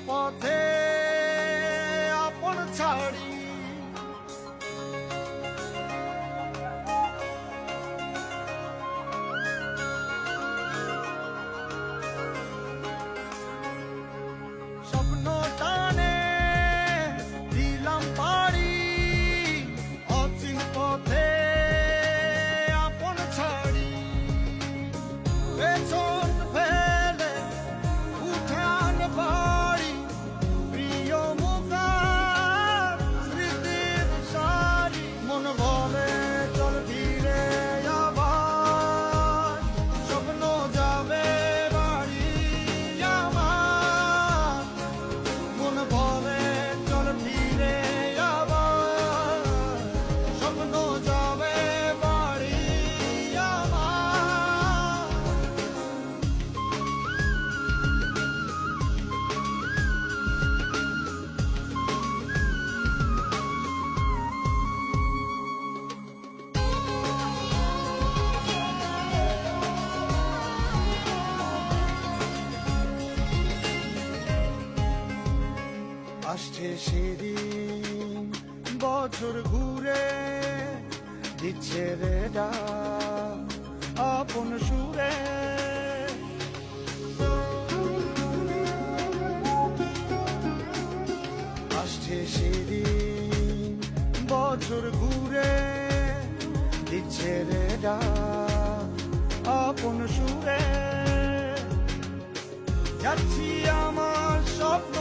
পথে আপন ছাড়ি স্বপ্ন টানে দিলাম পাড়ি অচিন পথে আপন ছাড়ি পেছন ফেলে উঠে আন বাড়ি প্রিয় মুখার স্মৃতির সারি মন বলে চল ধীরে আবার স্বপ্ন যাবে বাড়ি আমার মন বলে চল ধীরে আবার স্বপ্ন যাবে বাড়ি আমার আসছে সেদিন বছর ঘুরে দিচ্ছে রে ডাক আপন সুরে আসছে সেদিন বছর ঘুরে দিচ্ছে রে ডাক আপন সুরে যাচ্ছি আমার স্বপ্ন